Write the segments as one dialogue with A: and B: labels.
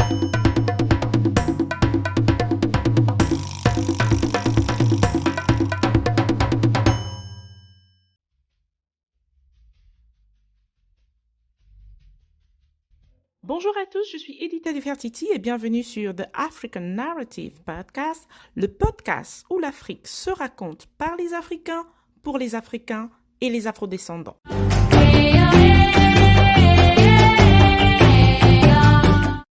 A: Bonjour à tous, je suis Edita Nefertiti et bienvenue sur The African Narrative Podcast, le podcast où l'Afrique se raconte par les Africains, pour les Africains et les Afrodescendants.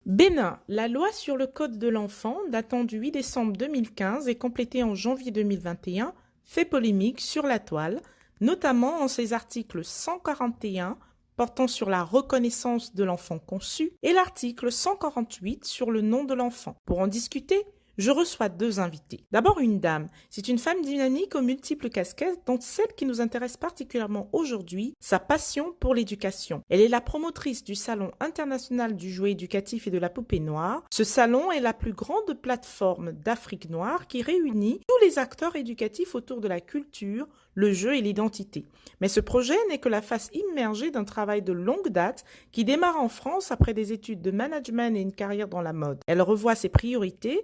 A: Bénin, la loi sur le code de l'enfant datant du 8 décembre 2015 et complétée en janvier 2021 fait polémique sur la toile, notamment en ses articles 141 portant sur la reconnaissance de l'enfant conçu et l'article 148 sur le nom de l'enfant. Pour en discuter, je reçois deux invités. D'abord une dame, c'est une femme dynamique aux multiples casquettes dont celle qui nous intéresse particulièrement aujourd'hui, sa passion pour l'éducation. Elle est la promotrice du Salon international du jouet éducatif et de la poupée noire. Ce salon est la plus grande plateforme d'Afrique noire qui réunit tous les acteurs éducatifs autour de la culture, le jeu et l'identité. Mais ce projet n'est que la face immergée d'un travail de longue date qui démarre en France après des études de management et une carrière dans la mode. Elle revoit ses priorités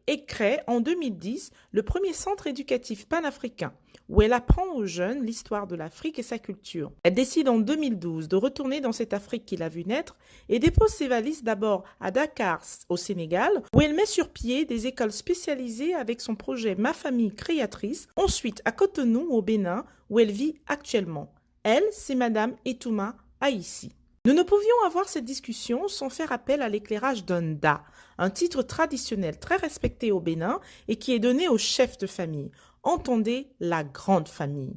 A: et crée en 2010 le premier centre éducatif panafricain où elle apprend aux jeunes l'histoire de l'Afrique et sa culture. Elle décide en 2012 de retourner dans cette Afrique qu'il a vu naître et dépose ses valises d'abord à Dakar, au Sénégal, où elle met sur pied des écoles spécialisées avec son projet Ma Famille Créatrice, ensuite à Cotonou, au Bénin, où elle vit actuellement. Elle, c'est Madame Etouma Aïssi. Nous ne pouvions avoir cette discussion sans faire appel à l'éclairage d'un Da, un titre traditionnel très respecté au Bénin et qui est donné au chef de famille. Entendez la grande famille.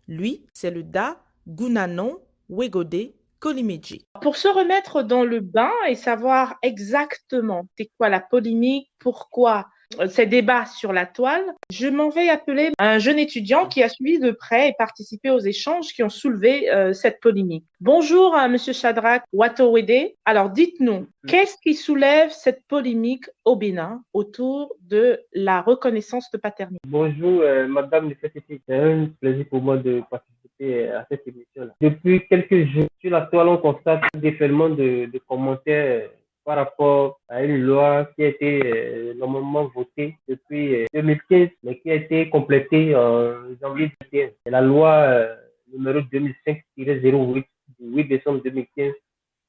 A: Lui, c'est le Da Gunanon Wegode Kolimeji. Pour se remettre dans le bain et savoir exactement c'est quoi la polémique, pourquoi ces débats sur la toile, je m'en vais appeler un jeune étudiant qui a suivi de près et participé aux échanges qui ont soulevé cette polémique. Bonjour à Monsieur Shadrack Watowede. Alors dites-nous, qu'est-ce qui soulève cette polémique au Bénin autour de la reconnaissance de paternité?
B: Bonjour Madame Nefertiti, c'est un plaisir pour moi de participer à cette émission-là. Depuis quelques jours, sur la toile, on constate un déferlement de commentaires par rapport à une loi qui a été normalement votée depuis 2015, mais qui a été complétée en janvier 2021. C'est la loi numéro 2005-08 du 8 décembre 2015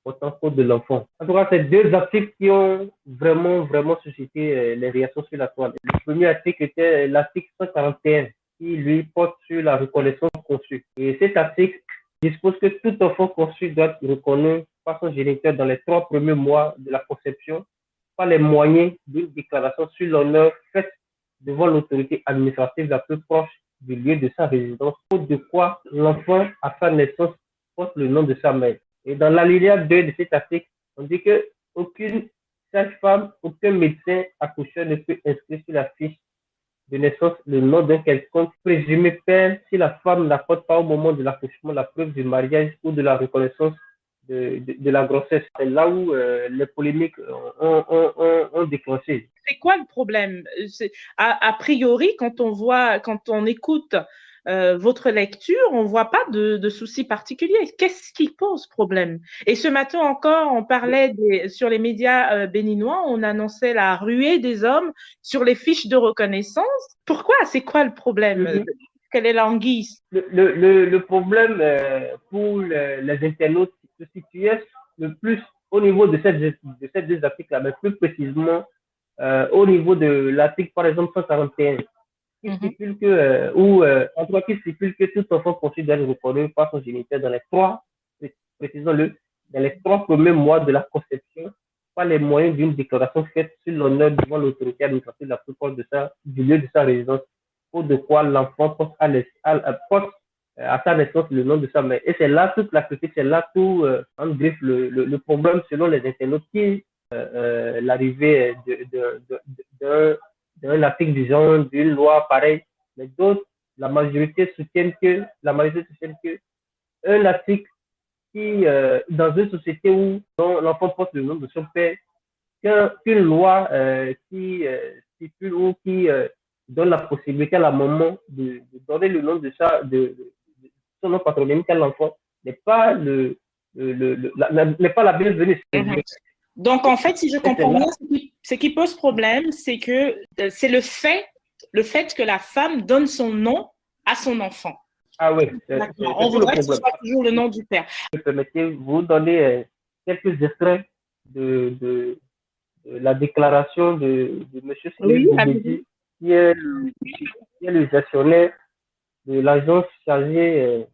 B: portant code de l'enfant. En tout cas, c'est deux articles qui ont vraiment suscité les réactions sur la toile. Le premier article était l'article 141 qui lui porte sur la reconnaissance conçue. Et cet article dispose que tout enfant conçu doit être reconnu par son géniteur dans les 3 premiers mois de la conception par les moyens d'une déclaration sur l'honneur faite devant l'autorité administrative la plus proche du lieu de sa résidence, faute de quoi l'enfant à sa naissance porte le nom de sa mère. Et dans l'alinéa 2 de cet article, on dit que aucune sage-femme, aucun médecin accoucheur ne peut inscrire sur la fiche de naissance le nom d'un quelconque présumé père si la femme n'apporte pas au moment de l'accouchement la preuve du mariage ou de la reconnaissance de la grossesse. C'est là où les polémiques ont déclenché.
A: C'est quoi le problème? A priori, quand on écoute votre lecture, on ne voit pas de soucis particuliers. Qu'est-ce qui pose problème? Et ce matin encore, on parlait sur les médias béninois, on annonçait la ruée des hommes sur les fiches de reconnaissance. Pourquoi? C'est quoi le problème? Quelle est l'anguille?
B: Le problème pour les internautes se situait le plus au niveau de ces deux articles-là, mais plus précisément au niveau de l'article, par exemple, 141, qui stipule que, en tout cas, qui stipule que tout enfant conçu doit être reconnu par son géniteur dans les 3, précisons-le, dans les 3 premiers mois de la conception, par les moyens d'une déclaration faite sur l'honneur devant l'autorité administrative la plus proche du lieu de sa résidence, pour de quoi l'enfant porte à sa naissance le nom de sa mère. Et c'est là toute la critique, c'est là tout, en bref, le problème selon les internautes qui l'arrivée d'un article du genre, d'une loi pareille, mais d'autres, la majorité soutiennent que un article qui, dans une société où l'enfant porte le nom de son père, qu'une loi qui stipule ou qui donne la possibilité à la maman de donner le nom de son nom patronymique à l'enfant n'est pas n'est pas la bienvenue.
A: Donc, en fait, si je
B: Et c'est
A: comprends
B: là,
A: bien, ce qui pose problème, c'est que c'est le fait que la femme donne son nom à son enfant.
B: ah oui,
A: D'accord. On
B: c'est tout le
A: voudrait que ce
B: problème.
A: soit toujours le nom du père.
B: Permettez vous donner quelques extraits de la déclaration de M. Cyril
A: Oui, allez-y.
B: Boubedi, qui est, qui est le gestionnaire de l'agence chargée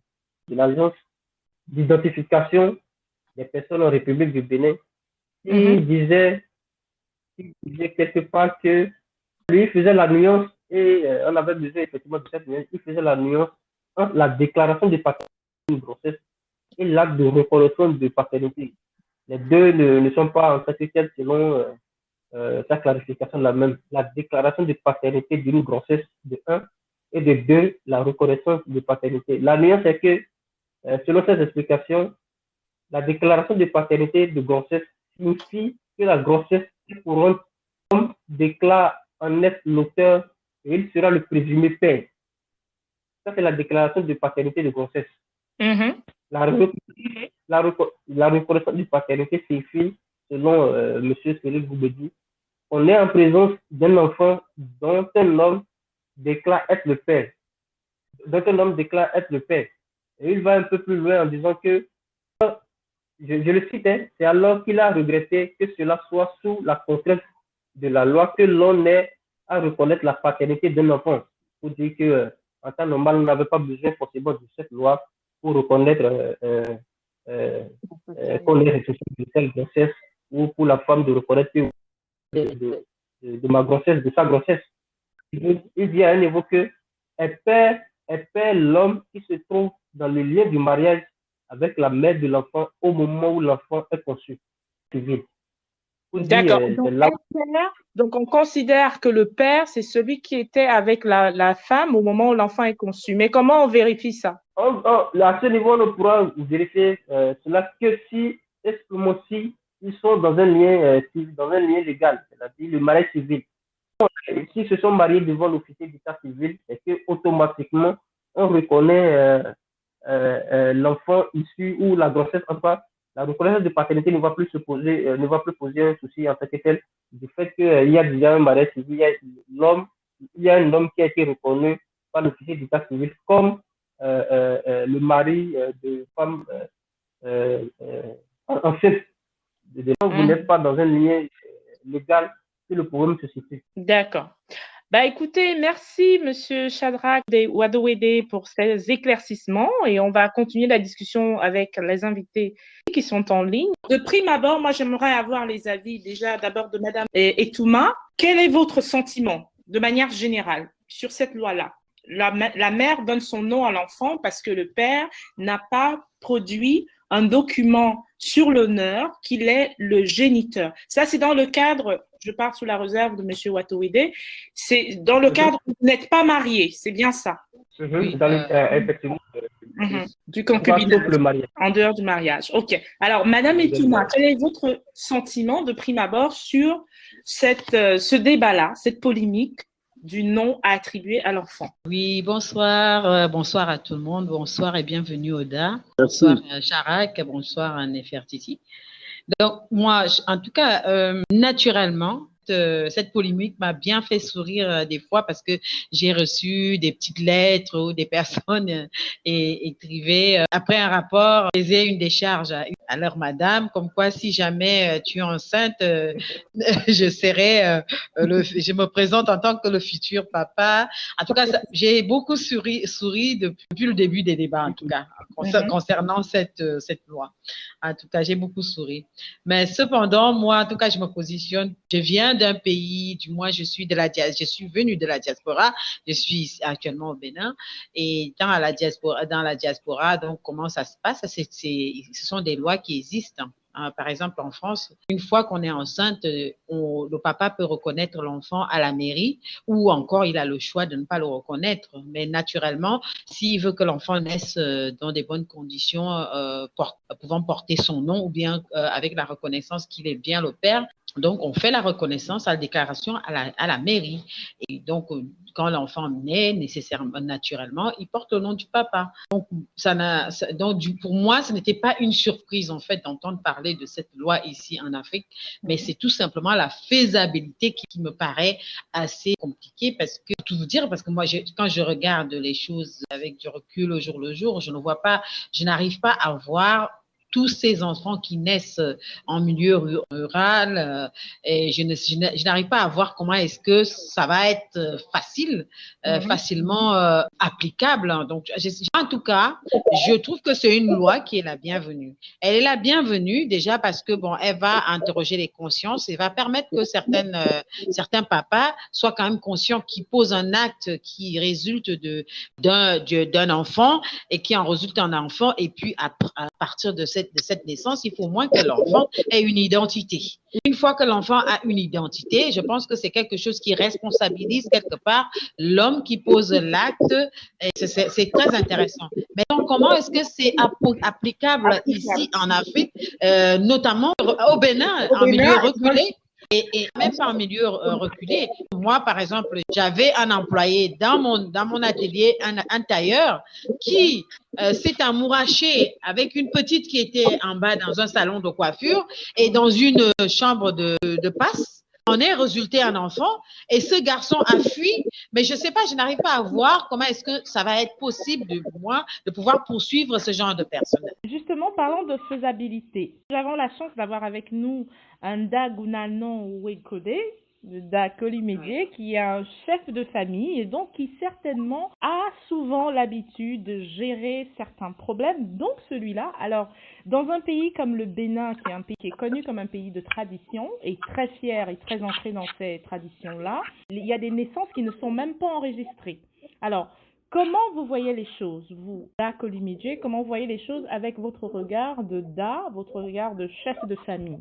B: de l'agence d'identification des personnes en République du Bénin,
A: Mhm.
B: qui disait quelque part que lui faisait la nuance, et on avait besoin effectivement de cette nuance, il faisait la nuance entre la déclaration de paternité d'une grossesse et l'acte de reconnaissance de paternité. Les deux ne sont pas en fait selon sa clarification la même. La déclaration de paternité d'une grossesse de un et de 2, la reconnaissance de paternité. La nuance est que, selon ces explications, la déclaration de paternité de grossesse signifie que la grossesse est couronne comme déclare en est l'auteur et il sera le présumé père. Ça, c'est la déclaration de paternité de grossesse.
A: Mhm.
B: La, la reconnaissance de paternité signifie, selon M. Cyril Boubedi, on est en présence d'un enfant dont un homme déclare être le père. Dont un homme déclare être le père. Et il va un peu plus loin en disant que, je le cite, hein, c'est alors qu'il a regretté que cela soit sous la contrainte de la loi que l'on ait à reconnaître la paternité d'un enfant. Pour dire que, en temps normal, on n'avait pas besoin forcément de cette loi pour reconnaître qu'on est responsable de telle grossesse, ou pour la femme de reconnaître de ma grossesse, de sa grossesse. Il dit à un niveau que elle perd l'homme qui se trouve dans le lien du mariage avec la mère de l'enfant au moment où l'enfant est conçu. Civil.
A: D'accord.
B: C'est
A: Donc,
B: là.
A: donc, on considère que le père, c'est celui qui était avec la femme au moment où l'enfant est conçu. Mais comment on vérifie ça?
B: À ce niveau, on pourra vérifier cela que si, si ils sont dans un lien, dans un lien légal, c'est-à-dire le mariage civil. S'ils se sont mariés devant l'officier d'état civil, c'est que automatiquement on reconnaît l'enfant issu ou la grossesse. Enfin, la reconnaissance de paternité ne va plus se poser, ne va plus poser un souci en fait que tel du fait qu'il y a déjà un mariage civil, il y a un homme qui a été reconnu par l'officier d'état civil comme le mari de femme enceinte. Vous n'êtes pas dans un lien légal que le problème se situe.
A: D'accord. Bah, écoutez, merci Monsieur Shadrach Wadowede pour ces éclaircissements et on va continuer la discussion avec les invités qui sont en ligne. De prime abord, moi j'aimerais avoir les avis déjà d'abord de Madame Etouma. Quel est votre sentiment de manière générale sur cette loi-là? La mère donne son nom à l'enfant parce que le père n'a pas produit un document sur l'honneur qu'il est le géniteur. Ça, c'est dans le cadre, je pars sous la réserve de M. Watowede, c'est dans le cadre où vous n'êtes pas marié, c'est bien ça.
B: Oui, effectivement.
A: Du concubinage,
B: le mariage.
A: en dehors du mariage. OK. Alors, Madame Etouma, quel est votre sentiment de prime abord sur ce débat-là, cette polémique du nom à attribuer à l'enfant?
C: Oui, bonsoir, bonsoir à tout le monde, bonsoir et bienvenue Oda, bonsoir Sharak, bonsoir Nefertiti. Donc moi, en tout cas, naturellement, cette polémique m'a bien fait sourire des fois parce que j'ai reçu des petites lettres où des personnes écrivaient après un rapport, faisaient une décharge à leur madame, comme quoi si jamais tu es enceinte, je me présente en tant que le futur papa. En tout cas, j'ai beaucoup souri depuis le début des débats, en tout cas, concernant cette loi. En tout cas, j'ai beaucoup souri. Mais cependant, moi, en tout cas, je me positionne. Je viens d'un pays, du moins, je suis venue de la diaspora. Je suis actuellement au Bénin et dans la diaspora, donc comment ça se passe? Ce sont des lois qui existent. Par exemple, en France, une fois qu'on est enceinte, le papa peut reconnaître l'enfant à la mairie ou encore il a le choix de ne pas le reconnaître. Mais naturellement, s'il veut que l'enfant naisse dans des bonnes conditions, pouvant porter son nom ou bien avec la reconnaissance qu'il est bien le père, donc on fait la reconnaissance à la déclaration à la mairie. Et donc, quand l'enfant naît, nécessairement, naturellement, il porte le nom du papa. Donc, pour moi, ce n'était pas une surprise, en fait, d'entendre parler de cette loi ici en Afrique, mais c'est tout simplement la faisabilité qui me paraît assez compliquée, parce que, tout vous dire, parce que moi, quand je regarde les choses avec du recul au jour le jour, je n'arrive pas à voir tous ces enfants qui naissent en milieu rural, et je n'arrive pas à voir comment est-ce que ça va être facilement applicable. Donc, en tout cas, je trouve que c'est une loi qui est la bienvenue. Elle est la bienvenue déjà parce que, bon, elle va interroger les consciences et va permettre que certains papas soient quand même conscients qu'ils posent un acte qui résulte d'un enfant et qui en résulte un enfant, et puis à partir de cette naissance, il faut au moins que l'enfant ait une identité. Une fois que l'enfant a une identité, je pense que c'est quelque chose qui responsabilise quelque part l'homme qui pose l'acte. C'est très intéressant. Mais donc, comment est-ce que c'est applicable ici en Afrique, notamment au Bénin, en milieu reculé? Et même pas en milieu reculé. Moi, par exemple, j'avais un employé dans mon atelier, un tailleur, qui s'est amouraché avec une petite qui était en bas dans un salon de coiffure, et dans une chambre de passe, en est résulté un enfant, et ce garçon a fui, mais je ne sais pas, je n'arrive pas à voir comment est-ce que ça va être possible de pouvoir poursuivre ce genre de personnes.
A: Justement, parlons de faisabilité. Nous avons la chance d'avoir avec nous Nda Gunanon Wekode, Nda Kolimedje, qui est un chef de famille et donc qui certainement a souvent l'habitude de gérer certains problèmes, donc celui-là. Alors, dans un pays comme le Bénin, qui est un pays qui est connu comme un pays de tradition et très fier et très ancré dans ces traditions-là, il y a des naissances qui ne sont même pas enregistrées. Alors, comment vous voyez les choses, vous, Nda Kolimedje, comment vous voyez les choses avec votre regard de Da, votre regard de chef de famille?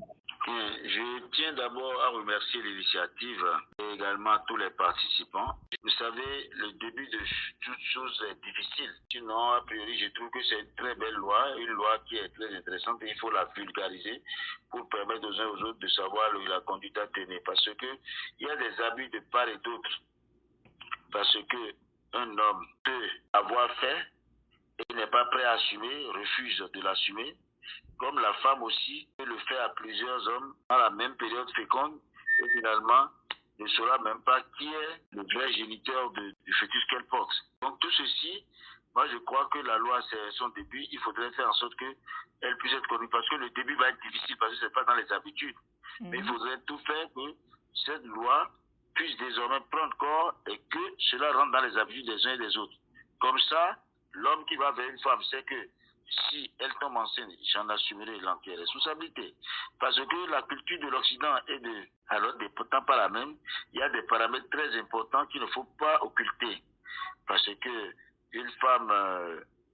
D: Je tiens d'abord à remercier l'initiative et également tous les participants. Vous savez, le début de toute chose est difficile. Sinon, a priori, je trouve que c'est une très belle loi, une loi qui est très intéressante, et il faut la vulgariser pour permettre aux uns aux autres de savoir la conduite à tenir. Parce que il y a des abus de part et d'autre. Parce que un homme peut avoir fait et n'est pas prêt à assumer, refuse de l'assumer. Comme la femme aussi peut le faire à plusieurs hommes dans la même période féconde, et finalement ne saura même pas qui est le vrai géniteur du fœtus qu'elle porte. Donc tout ceci, moi je crois que la loi c'est son début, il faudrait faire en sorte qu'elle puisse être connue, parce que le début va être difficile, parce que ce n'est pas dans les habitudes. Mais il faudrait tout faire que cette loi puisse désormais prendre corps et que cela rentre dans les habitudes des uns et des autres. Comme ça, l'homme qui va vers une femme sait que si elle tombe enceinte, j'en assumerai l'entière responsabilité. Parce que la culture de l'Occident est alors pourtant pas la même. Il y a des paramètres très importants qu'il ne faut pas occulter. Parce que une femme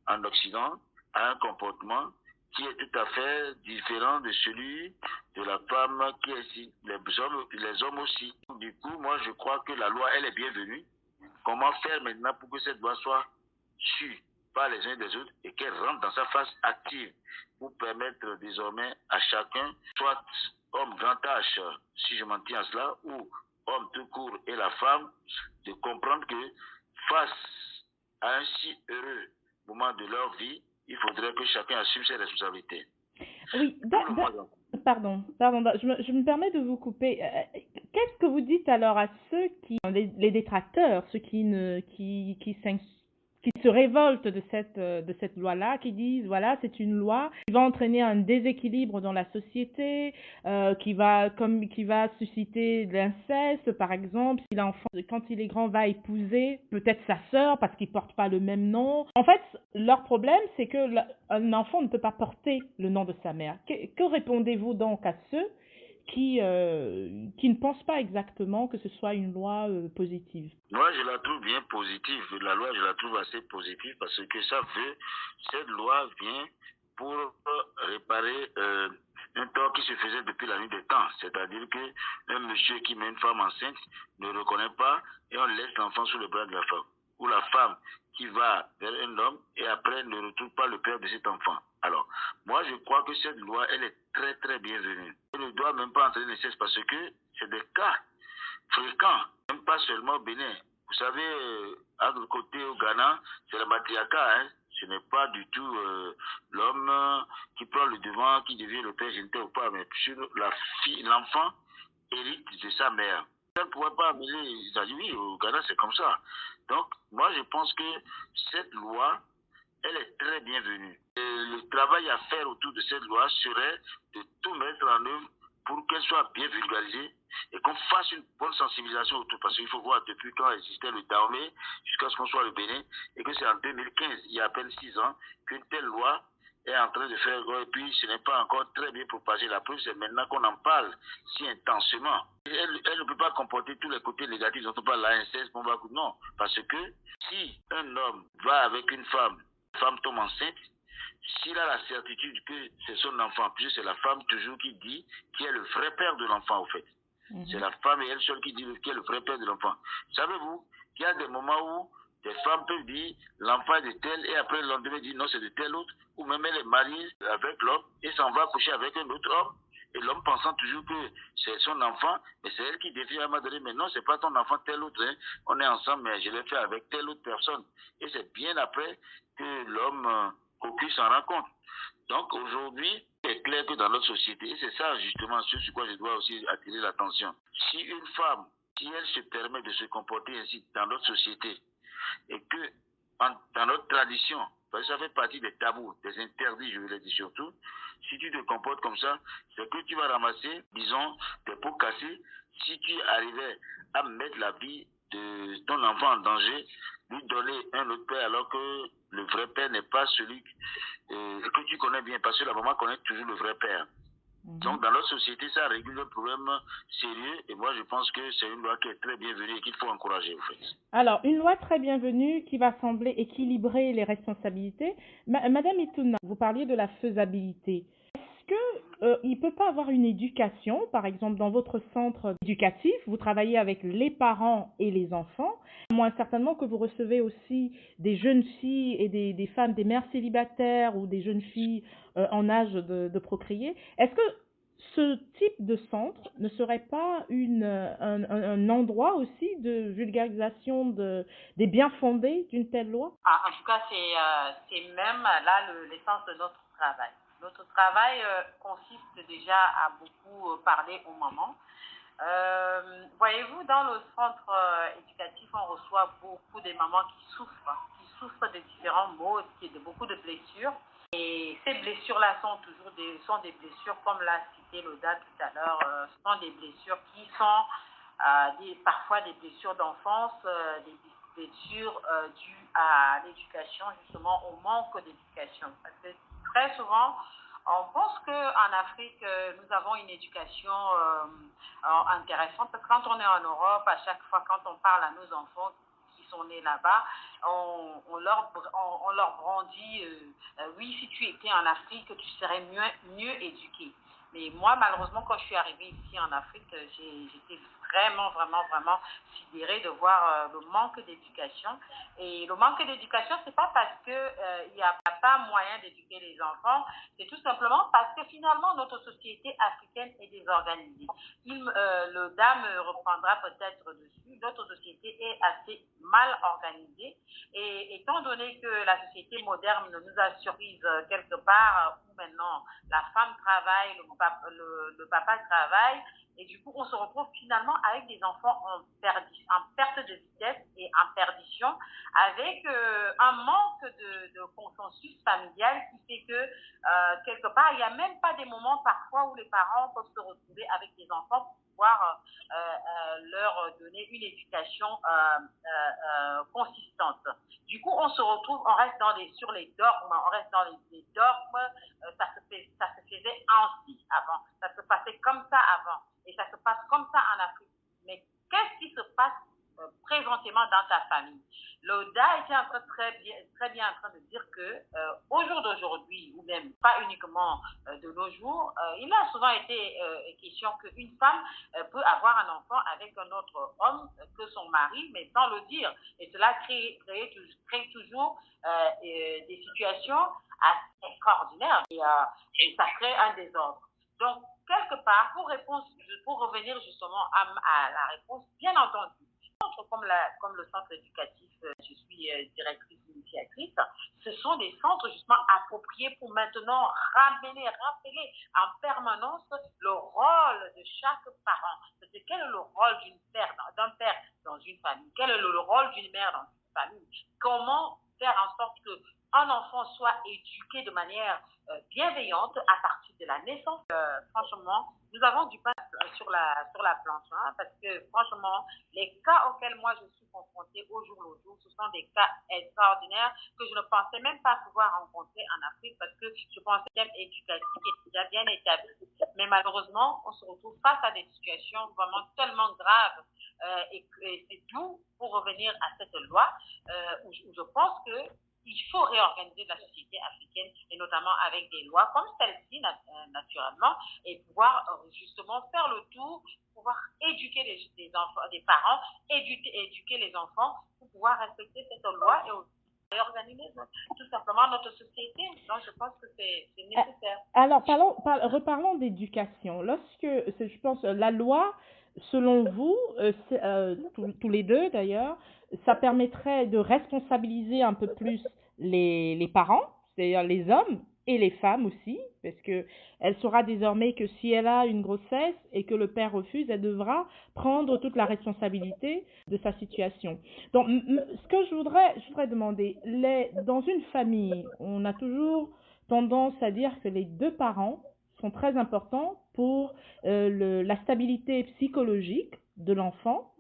D: en Occident a un comportement qui est tout à fait différent de celui de la femme qui est ici, les hommes aussi. Du coup, moi je crois que la loi, elle est bienvenue. Comment faire maintenant pour que cette loi soit sue par les uns et des autres et qu'elle rentre dans sa phase active pour permettre désormais à chacun, soit homme grand âge, si je m'en tiens à cela, ou homme tout court et la femme, de comprendre que face à un si heureux moment de leur vie, il faudrait que chacun assume ses responsabilités.
A: Oui, pardon, je me permets de vous couper. Qu'est-ce que vous dites alors à ceux les détracteurs, ceux qui se révoltent de cette loi-là, qui disent voilà, c'est une loi qui va entraîner un déséquilibre dans la société, qui va susciter de l'inceste, par exemple, si l'enfant, quand il est grand, va épouser peut-être sa sœur parce qu'ils portent pas le même nom. En fait, leur problème, c'est que un enfant ne peut pas porter le nom de sa mère. Que répondez-vous donc à ceux qui ne pensent pas exactement que ce soit une loi positive?
D: Moi, je la trouve bien positive. La loi, je la trouve assez positive parce que cette loi vient pour réparer un tort qui se faisait depuis la nuit des temps. C'est-à-dire qu'un monsieur qui met une femme enceinte ne reconnaît pas et on laisse l'enfant sous le bras de la femme. Ou la femme qui va vers un homme et après ne retrouve pas le père de cet enfant. Alors, moi, je crois que cette loi, elle est très, très bienvenue. Elle ne doit même pas entraîner l'inceste parce que c'est des cas fréquents, même pas seulement au Bénin, Vous savez, à notre côté au Ghana, c'est le matriarcat. Hein. Ce n'est pas du tout l'homme qui prend le devant, qui devient le père géniteur ou pas, mais sur l'enfant hérite de sa mère. Elle ne pourrait pas amener, ils ont dit oui, au Ghana c'est comme ça. Donc, moi je pense que cette loi, elle est très bienvenue. Et le travail à faire autour de cette loi serait de tout mettre en œuvre pour qu'elle soit bien vulgarisée et qu'on fasse une bonne sensibilisation autour. Parce qu'il faut voir depuis quand existait le Dahomey jusqu'à ce qu'on soit le Bénin et que c'est en 2015, il y a à peine 6 ans, qu'une telle loi est en train de faire gros et puis ce n'est pas encore très bien propagé. La preuve, c'est maintenant qu'on en parle si intensément. Elle ne peut pas comporter tous les côtés négatifs dont on parle, l'inceste, non. Parce que si un homme va avec une femme tombe enceinte, s'il a la certitude que c'est son enfant, puis c'est la femme toujours qui dit qui est le vrai père de l'enfant au fait. C'est la femme et elle seule qui dit qui est le vrai père de l'enfant. Savez-vous qu'il y a des moments où des femmes peuvent dire l'enfant est de tel et après le lendemain dit non c'est de tel autre, ou même elle est mariée avec l'homme et s'en va coucher avec un autre homme et l'homme pensant toujours que c'est son enfant, mais c'est elle qui défie à un moment donné, mais non c'est pas ton enfant tel autre, hein. On est ensemble mais je l'ai fait avec telle autre personne et c'est bien après que l'homme cocu s'en rend compte. Donc aujourd'hui, il est clair que dans notre société, et c'est ça justement sur quoi je dois aussi attirer l'attention, si une femme, si elle se permet de se comporter ainsi dans notre société, et que dans notre tradition, parce que ça fait partie des tabous, des interdits, je le dis surtout, si tu te comportes comme ça, c'est que tu vas ramasser, disons, des pots cassés, si tu arrivais à mettre la vie de ton enfant en danger, lui donner un autre père alors que le vrai père n'est pas celui que tu connais bien, parce que la maman connaît toujours le vrai père. Donc dans notre société, ça régule un problème sérieux et moi je pense que c'est une loi qui est très bienvenue et qu'il faut encourager en fait.
A: Alors, une loi très bienvenue qui va sembler équilibrer les responsabilités. Madame Itouna, vous parliez de la faisabilité. Est-ce que il peut pas avoir une éducation, par exemple dans votre centre éducatif, vous travaillez avec les parents et les enfants, moins certainement que vous recevez aussi des jeunes filles et des femmes, des mères célibataires ou des jeunes filles en âge de procréer. Est-ce que ce type de centre ne serait pas un endroit aussi de vulgarisation des bien fondés d'une telle loi?
E: En tout cas, c'est même là l'essence de notre travail. Notre travail consiste déjà à beaucoup parler aux mamans. Voyez-vous, dans le centre éducatif, on reçoit beaucoup de mamans qui souffrent de différents maux, de beaucoup de blessures. Et ces blessures-là sont des blessures, comme l'a cité Loda tout à l'heure, ce sont des blessures qui sont parfois des blessures d'enfance, des blessures dues à l'éducation, justement au manque d'éducation. Parce que très souvent, on pense qu'en Afrique, nous avons une éducation intéressante, parce que quand on est en Europe, à chaque fois quand on parle à nos enfants qui sont nés là-bas, on leur brandit oui, si tu étais en Afrique, tu serais mieux éduqué. Mais moi, malheureusement, quand je suis arrivée ici en Afrique, j'étais vraiment sidérée de voir le manque d'éducation. Et le manque d'éducation, c'est pas parce que il n'y a pas moyen d'éduquer les enfants, c'est tout simplement parce que finalement, notre société africaine est désorganisée. Le DAM reprendra peut-être dessus. Notre société est assez mal organisée. Et étant donné que la société moderne nous a surpris quelque part, où maintenant la femme travaille, le papa travaille, et du coup on se retrouve finalement avec des enfants en perte de vitesse et en perdition, avec un manque de consensus familial qui fait que quelque part il n'y a même pas des moments parfois où les parents peuvent se retrouver avec des enfants pour pouvoir leur donner une éducation consistante. Du coup, on se retrouve, on reste sur les dogmes, on reste dans les dogmes, ça se faisait ainsi avant, ça se passait comme ça avant, et ça se passe comme ça en Afrique. Mais qu'est-ce qui se passe présentement dans ta famille? L'ODA était très bien en train de dire que au jour d'aujourd'hui, ou même pas uniquement de nos jours, il a souvent été question qu'une femme peut avoir un enfant avec un autre homme que son mari, mais sans le dire. Et cela crée toujours des situations assez extraordinaires et ça crée un désordre. Donc, quelque part, pour revenir justement à la réponse, bien entendu, centres comme le centre éducatif, je suis directrice initiatrice, ce sont des centres justement appropriés pour maintenant rappeler en permanence le rôle de chaque parent. C'est quel est le rôle d'un père dans une famille? Quel est le rôle d'une mère dans une famille? Comment faire en sorte qu'un enfant soit éduqué de manière bienveillante à partir de la naissance? Franchement, nous avons du pain sur la planche, hein, parce que franchement, les cas auxquels moi je suis confrontée au jour le jour, ce sont des cas extraordinaires que je ne pensais même pas pouvoir rencontrer en Afrique, parce que je pensais que le système éducatif est déjà bien établi. Mais malheureusement, on se retrouve face à des situations vraiment tellement graves. Et c'est tout pour revenir à cette loi où je pense que il faut réorganiser la société africaine, et notamment avec des lois comme celle-ci, naturellement, et pouvoir justement faire le tour, pouvoir éduquer les enfants, des parents, éduquer les enfants pour pouvoir respecter cette loi et aussi réorganiser tout simplement notre société. Donc, je pense que c'est nécessaire.
A: Alors, reparlons d'éducation. Je pense, la loi, selon vous, tous les deux d'ailleurs, ça permettrait de responsabiliser un peu plus les parents, c'est-à-dire les hommes et les femmes aussi, parce que elle saura désormais que si elle a une grossesse et que le père refuse, elle devra prendre toute la responsabilité de sa situation. Donc, ce que je voudrais demander, dans une famille, on a toujours tendance à dire que les deux parents sont très importants pour la stabilité psychologique de l'enfant.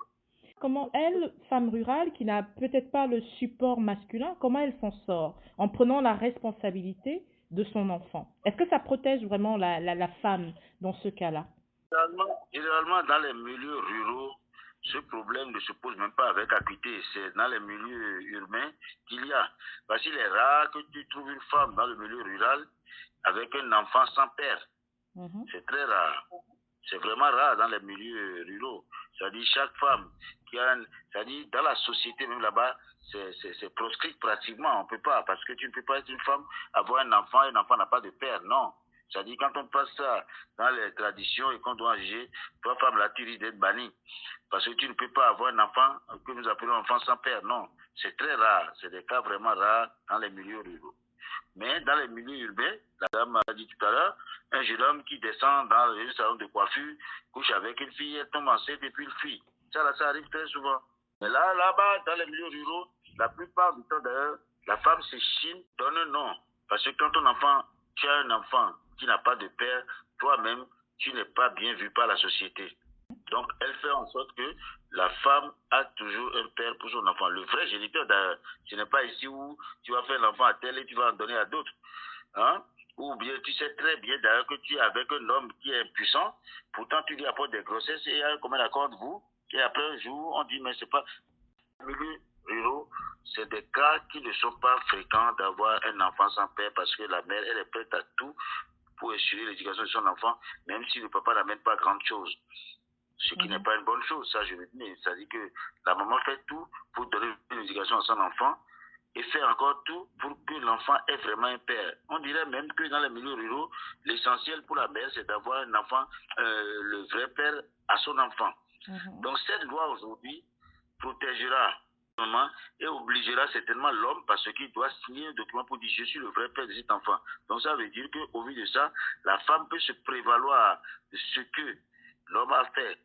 A: Comment elle, femme rurale, qui n'a peut-être pas le support masculin, comment elle s'en sort en prenant la responsabilité de son enfant? Est-ce que ça protège vraiment la femme dans ce cas-là?
D: Généralement, dans les milieux ruraux, ce problème ne se pose même pas avec acuité. C'est dans les milieux urbains qu'il y a. Parce qu'il est rare que tu trouves une femme dans le milieu rural avec un enfant sans père. C'est très rare. C'est vraiment rare dans les milieux ruraux. C'est-à-dire chaque femme qui a c'est-à-dire dans la société même là-bas, c'est proscrit pratiquement. On peut pas, parce que tu ne peux pas être une femme, avoir un enfant n'a pas de père, non. C'est-à-dire quand on passe ça dans les traditions et qu'on doit en juger, toi femme là tu risques d'être bannie. Parce que tu ne peux pas avoir un enfant que nous appelons enfant sans père, non. C'est très rare, c'est des cas vraiment rares dans les milieux ruraux. Mais dans les milieux urbains, la dame a dit tout à l'heure, un jeune homme qui descend dans le salon de coiffure, couche avec une fille, elle tombe enceinte et puis une fille. Ça arrive très souvent. Mais là-bas, dans les milieux ruraux, la plupart du temps d'ailleurs, la femme s'échine, donne un nom. Parce que quand tu as un enfant qui n'a pas de père, toi-même, tu n'es pas bien vu par la société. Donc, elle fait en sorte que la femme a toujours un père pour son enfant. Le vrai géniteur, d'ailleurs, ce n'est pas ici où tu vas faire l'enfant à tel et tu vas en donner à d'autres. Hein? Ou bien tu sais très bien d'ailleurs que tu es avec un homme qui est impuissant, pourtant tu lui apportes des grossesses et il y a un commun accord de vous, et après un jour on dit mais c'est pas... Les milieux ruraux, c'est des cas qui ne sont pas fréquents d'avoir un enfant sans père parce que la mère elle est prête à tout pour assurer l'éducation de son enfant, même si le papa n'amène pas grand chose. Ce qui n'est pas une bonne chose, ça je le dis. C'est-à-dire que la maman fait tout pour donner une éducation à son enfant et fait encore tout pour que l'enfant ait vraiment un père. On dirait même que dans les milieux ruraux, l'essentiel pour la mère, c'est d'avoir un enfant, le vrai père à son enfant. Donc cette loi aujourd'hui protégera maman et obligera certainement l'homme parce qu'il doit signer un document pour dire je suis le vrai père de cet enfant. Donc ça veut dire qu'au vu de ça, la femme peut se prévaloir de ce que l'homme a fait.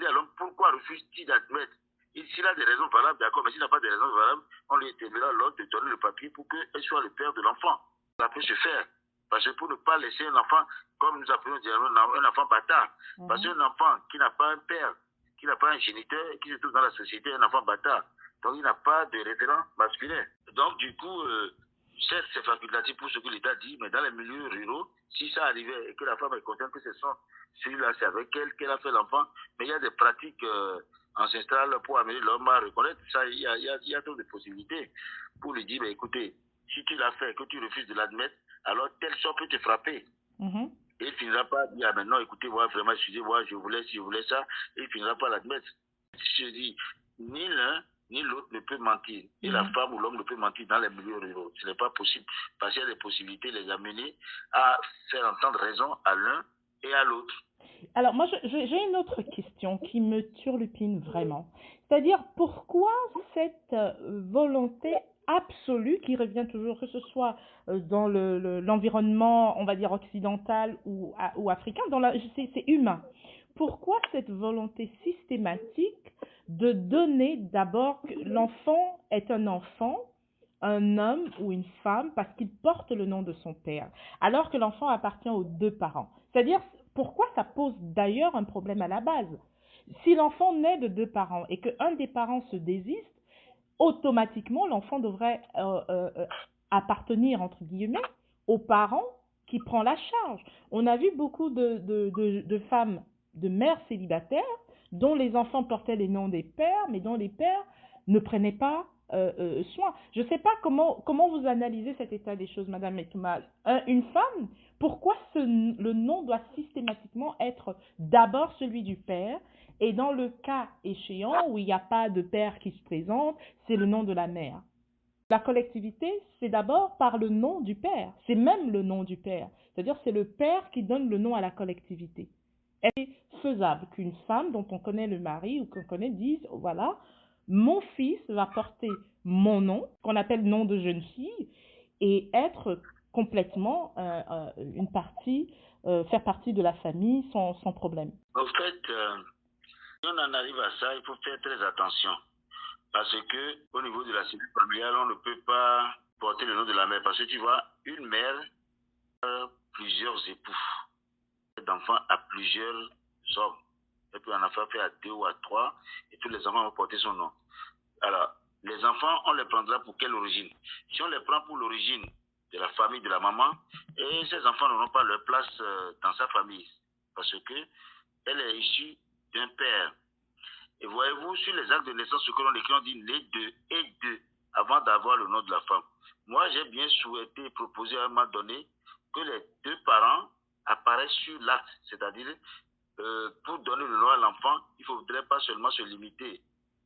D: Alors pourquoi refuse-t-il d'admettre? S'il a des raisons valables, d'accord, mais s'il n'a pas de raisons valables, on lui établit l'ordre de donner le papier pour qu'elle soit le père de l'enfant. Ça peut se faire. Parce que pour ne pas laisser un enfant, comme nous appelons un enfant bâtard, parce qu'un enfant qui n'a pas un père, qui n'a pas un géniteur, qui se trouve dans la société, un enfant bâtard, donc il n'a pas de référent masculin. Donc du coup, certes c'est facultatif pour ce que l'État dit, mais dans les milieux ruraux, si ça arrivait et que la femme est contente que ce soit celui-là, c'est avec elle qu'elle a fait l'enfant, mais il y a des pratiques ancestrales pour amener l'homme à reconnaître ça. Il y a d'autres possibilités pour lui dire, mais écoutez, si tu l'as fait et que tu refuses de l'admettre, alors tel sort peut te frapper. Et il finira pas dire, ah ben non, écoutez, moi vraiment, excusez-moi, je voulais ça, et il finira pas l'admettre. Je dis, ni l'un, ni l'autre ne peut mentir. Et la femme ou l'homme ne peut mentir dans les milieux ruraux. Ce n'est pas possible. Parce qu'il y a des possibilités de les amener à faire entendre raison à l'un et à l'autre.
A: Alors, moi, j'ai une autre question qui me turlupine vraiment. C'est-à-dire, pourquoi cette volonté absolue qui revient toujours, que ce soit dans l'environnement, on va dire, occidental ou africain, c'est humain. Pourquoi cette volonté systématique de donner d'abord que l'enfant est un enfant, un homme ou une femme, parce qu'il porte le nom de son père, alors que l'enfant appartient aux deux parents? C'est-à-dire, pourquoi ça pose d'ailleurs un problème à la base? Si l'enfant naît de deux parents et qu'un des parents se désiste, automatiquement, l'enfant devrait appartenir, entre guillemets, aux parents qui prend la charge. On a vu beaucoup de femmes, de mères célibataires, dont les enfants portaient les noms des pères, mais dont les pères ne prenaient pas soin. Je ne sais pas comment vous analysez cet état des choses, Madame Metouma. Une femme, pourquoi le nom doit systématiquement être d'abord celui du père, et dans le cas échéant où il n'y a pas de père qui se présente, c'est le nom de la mère? La collectivité, c'est d'abord par le nom du père. C'est même le nom du père. C'est-à-dire c'est le père qui donne le nom à la collectivité. Est-ce faisable qu'une femme dont on connaît le mari ou qu'on connaît dise, voilà, mon fils va porter mon nom, qu'on appelle nom de jeune fille, et être complètement faire partie de la famille sans problème?
D: En fait, si on en arrive à ça, il faut faire très attention. Parce que au niveau de la cellule familiale, on ne peut pas porter le nom de la mère. Parce que tu vois, une mère a plusieurs époux. D'enfants à plusieurs hommes. Et puis un enfant fait à 2 ou à 3, et tous les enfants vont porter son nom. Alors, les enfants, on les prendra pour quelle origine? Si on les prend pour l'origine de la famille de la maman, et ces enfants n'auront pas leur place dans sa famille. Parce que elle est issue d'un père. Et voyez-vous, sur les actes de naissance, ce que l'on écrit, on dit les deux et deux, avant d'avoir le nom de la femme. Moi, j'ai bien souhaité proposer à un moment donné que les deux parents apparaissent sur l'acte, c'est-à-dire pour donner le nom à l'enfant, il ne faudrait pas seulement se limiter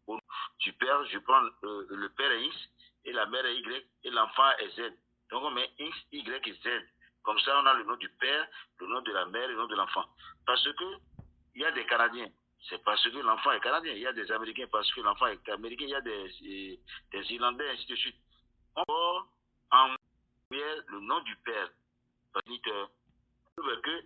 D: au nom du père. Je prends le père est X et la mère est Y et l'enfant est Z. Donc on met X, Y et Z. Comme ça, on a le nom du père, le nom de la mère et le nom de l'enfant. Parce que il y a des Canadiens, c'est parce que l'enfant est Canadien. Il y a des Américains parce que l'enfant est Américain. Il y a des Irlandais, ainsi de suite. On peut en le nom du père. Que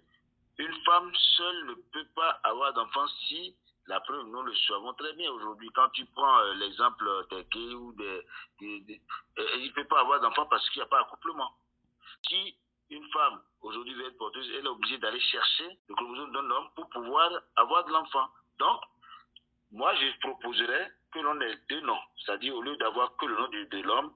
D: une femme seule ne peut pas avoir d'enfant si la preuve, nous le savons très bien aujourd'hui. Quand tu prends l'exemple des gays ou il ne peut pas avoir d'enfant parce qu'il n'y a pas d'accouplement. Si une femme aujourd'hui veut être porteuse, elle est obligée d'aller chercher le chromosome d'un homme pour pouvoir avoir de l'enfant. Donc, moi, je proposerais que l'on ait deux noms. C'est-à-dire, au lieu d'avoir que le nom de l'homme,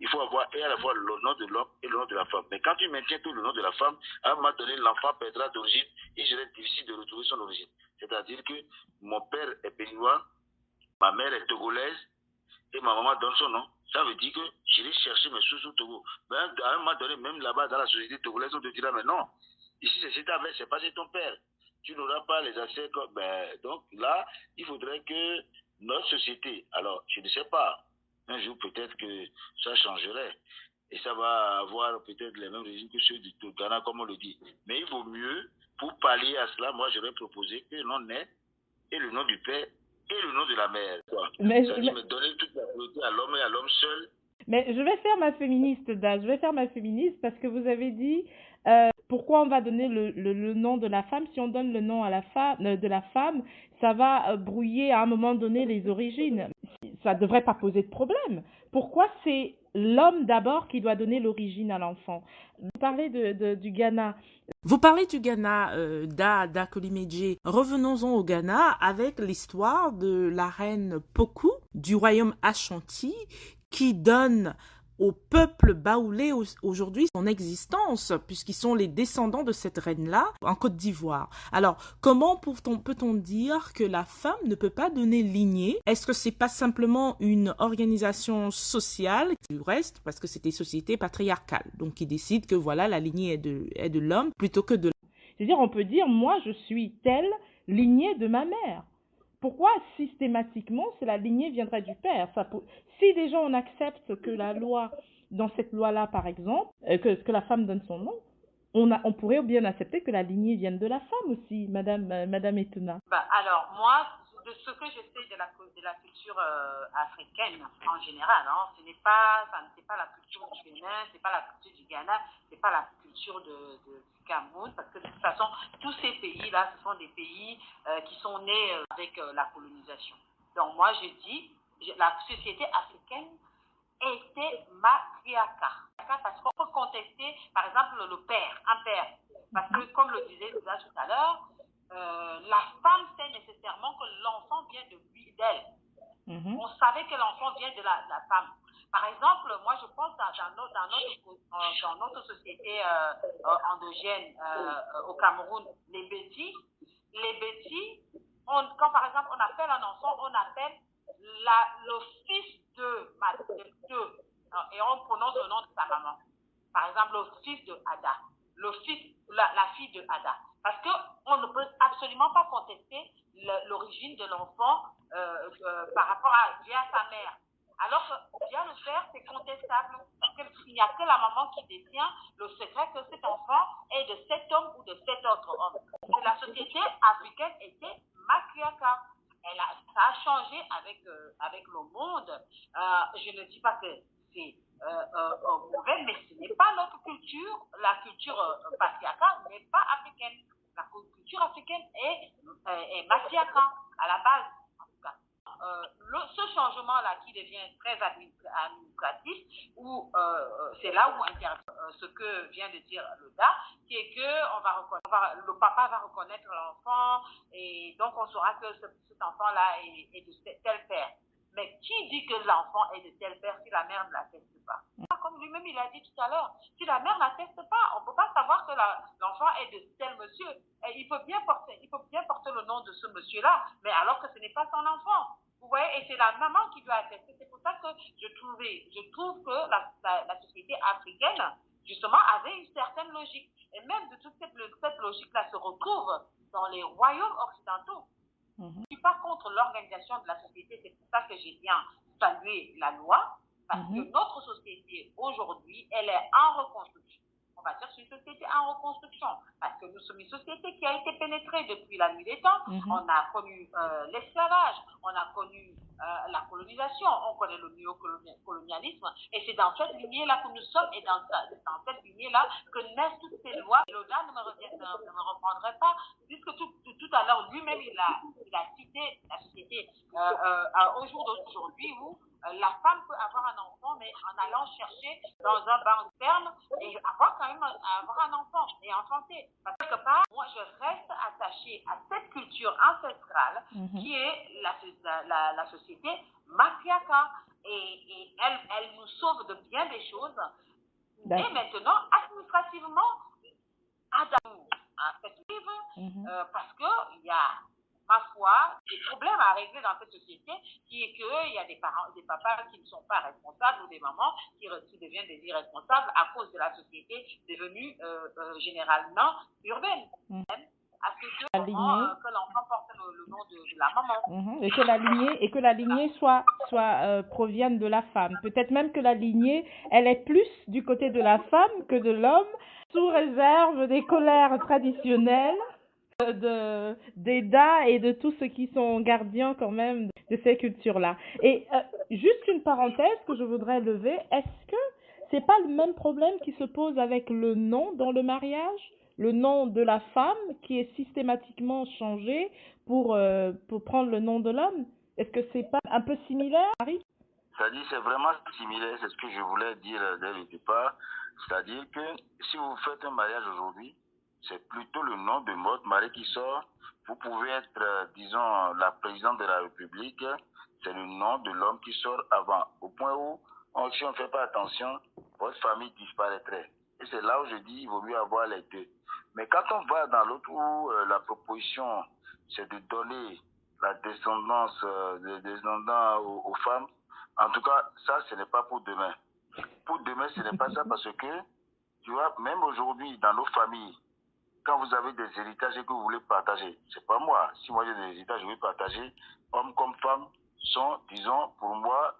D: il faut avoir et à la fois le nom de l'homme et le nom de la femme. Mais quand tu maintiens tout le nom de la femme, à un moment donné, l'enfant perdra d'origine et il serait difficile de retrouver son origine. C'est-à-dire que mon père est béninois, ma mère est togolaise et ma maman donne son nom. Ça veut dire que j'irai chercher mes sources au Togo. Mais à un moment donné, même là-bas, dans la société togolaise, on te dira, mais non, ici c'est ta mère, c'est pas ton père. Tu n'auras pas les accès comme... donc là, il faudrait que notre société, alors je ne sais pas, un jour peut-être que ça changerait et ça va avoir peut-être les mêmes régimes que ceux du Ghana, comme on le dit. Mais il vaut mieux, pour pallier à cela, moi j'aurais proposé que l'on ait et le nom du père et le nom de la mère. C'est-à-dire me donner toute la priorité à l'homme et à l'homme seul.
A: Mais je vais faire ma féministe, Da. Je vais faire ma féministe parce que vous avez dit pourquoi on va donner le nom de la femme. Si on donne le nom à la femme, de la femme, ça va brouiller à un moment donné les origines. Ça ne devrait pas poser de problème. Pourquoi c'est l'homme d'abord qui doit donner l'origine à l'enfant? Vous parlez du Ghana.
F: Vous parlez du Ghana, Da Kolimeji. Revenons-en au Ghana avec l'histoire de la reine Poku du royaume Ashanti qui donne au peuple baoulé aujourd'hui son existence, puisqu'ils sont les descendants de cette reine-là en Côte d'Ivoire. Alors, comment peut-on dire que la femme ne peut pas donner lignée? Est-ce que c'est pas simplement une organisation sociale du reste, parce que c'est des sociétés patriarcales, donc qui décident que voilà, la lignée est de l'homme plutôt que de...
A: C'est-à-dire, on peut dire, moi, je suis telle lignée de ma mère. Pourquoi systématiquement la lignée viendrait du père? Si déjà on accepte que la loi, dans cette loi-là par exemple, que la femme donne son nom, on pourrait bien accepter que la lignée vienne de la femme aussi, Madame Etena.
E: Alors, moi, de ce que je sais de la culture africaine en général, hein, ce n'est pas la culture du Bénin, ce n'est pas la culture du Ghana, ce n'est pas la culture du Cameroun, parce que de toute façon, tous ces pays-là, ce sont des pays qui sont nés avec la colonisation. Donc, moi, je dis, la société africaine était matriarcat. Parce qu'on peut contester, par exemple, un père. Parce que, comme le disait Lisa tout à l'heure, la femme sait nécessairement que l'enfant vient d'elle. On savait que l'enfant vient de la femme. Par exemple, moi je pense dans notre société endogène au Cameroun, les Bétis, quand par exemple on appelle un enfant, on appelle le fils de et on prononce le nom de sa maman. Par exemple, le fils de Ada, la fille de Ada. Parce qu'on ne peut absolument pas contester l'origine de l'enfant par rapport via sa mère. Alors que via le père, c'est contestable. Parce qu'il n'y a que la maman qui détient le secret que cet enfant est de cet homme ou de cet autre homme. La société africaine était matriarcale. Ça a changé avec le monde. Je ne dis pas que c'est mauvais, mais ce n'est pas notre culture. La culture patriarcale n'est pas africaine. La culture africaine est matriarcale à la base, en tout cas. Ce changement-là qui devient très administratif, c'est là où intervient ce que vient de dire Loda, qui est que le papa va reconnaître l'enfant et donc on saura que cet enfant-là est de tel père. Mais qui dit que l'enfant est de tel père si la mère ne l'atteste pas? Comme lui-même il a dit tout à l'heure, si la mère n'atteste pas, on ne peut pas savoir que l'enfant est de tel monsieur. Et il peut bien porter le nom de ce monsieur-là, mais alors que ce n'est pas son enfant. Vous voyez, et c'est la maman qui doit attester. C'est pour ça que je trouve que la société africaine, justement, avait une certaine logique. Et même de toute cette logique-là se retrouve dans les royaumes occidentaux. Je ne suis pas contre l'organisation de la société, c'est pour ça que j'ai bien salué la loi, parce que notre société aujourd'hui, elle est en reconstruction. On va dire que c'est une société en reconstruction, parce que nous sommes une société qui a été pénétrée depuis la nuit des temps. On a connu l'esclavage, on a connu la colonisation, on connaît le néocolonialisme, et c'est dans cette lignée-là que nous sommes, et dans cette lignée-là que naissent toutes ces lois. Et Loda ne me reprendrait pas, puisque tout à l'heure, lui-même, il a cité la société au jour d'aujourd'hui où la femme peut avoir un enfant, mais en allant chercher dans un bain de sperme et avoir un enfant et enfanter. Parce que quelque part, moi, je reste attachée à cette culture ancestrale qui est la société matriarcale. Et elle nous sauve de bien des choses. Et maintenant, administrativement, Adam a fait vivre parce qu'il y a, ma foi, des problèmes à régler dans cette société, qui est qu'il y a des papas qui ne sont pas responsables ou des mamans qui deviennent des irresponsables à cause de la société devenue généralement urbaine. À ce que l'enfant porte le nom de la maman.
A: Et que la lignée soit provienne de la femme. Peut-être même que la lignée, elle est plus du côté de la femme que de l'homme, sous réserve des colères traditionnelles d'Eda et de tous ceux qui sont gardiens quand même de ces cultures-là. Et juste une parenthèse que je voudrais lever, est-ce que c'est pas le même problème qui se pose avec le nom dans le mariage? Le nom de la femme qui est systématiquement changé pour prendre le nom de l'homme? Est-ce que c'est pas un peu similaire, Marie?
D: C'est-à-dire, c'est vraiment similaire, c'est ce que je voulais dire dès le départ. C'est-à-dire que si vous faites un mariage aujourd'hui, c'est plutôt le nom de votre mari qui sort. Vous pouvez être, disons, la présidente de la République, c'est le nom de l'homme qui sort avant. Au point où, si on ne fait pas attention, votre famille disparaîtrait. Et c'est là où je dis, il vaut mieux avoir les deux. Mais quand on va dans l'autre où la proposition, c'est de donner la descendance, des descendants aux femmes, en tout cas, ça, ce n'est pas pour demain. Pour demain, ce n'est pas ça parce que, tu vois, même aujourd'hui, dans nos familles, quand vous avez des héritages et que vous voulez partager, c'est pas moi. Si moi j'ai des héritages, je vais partager. Hommes comme femmes sont, disons, pour moi,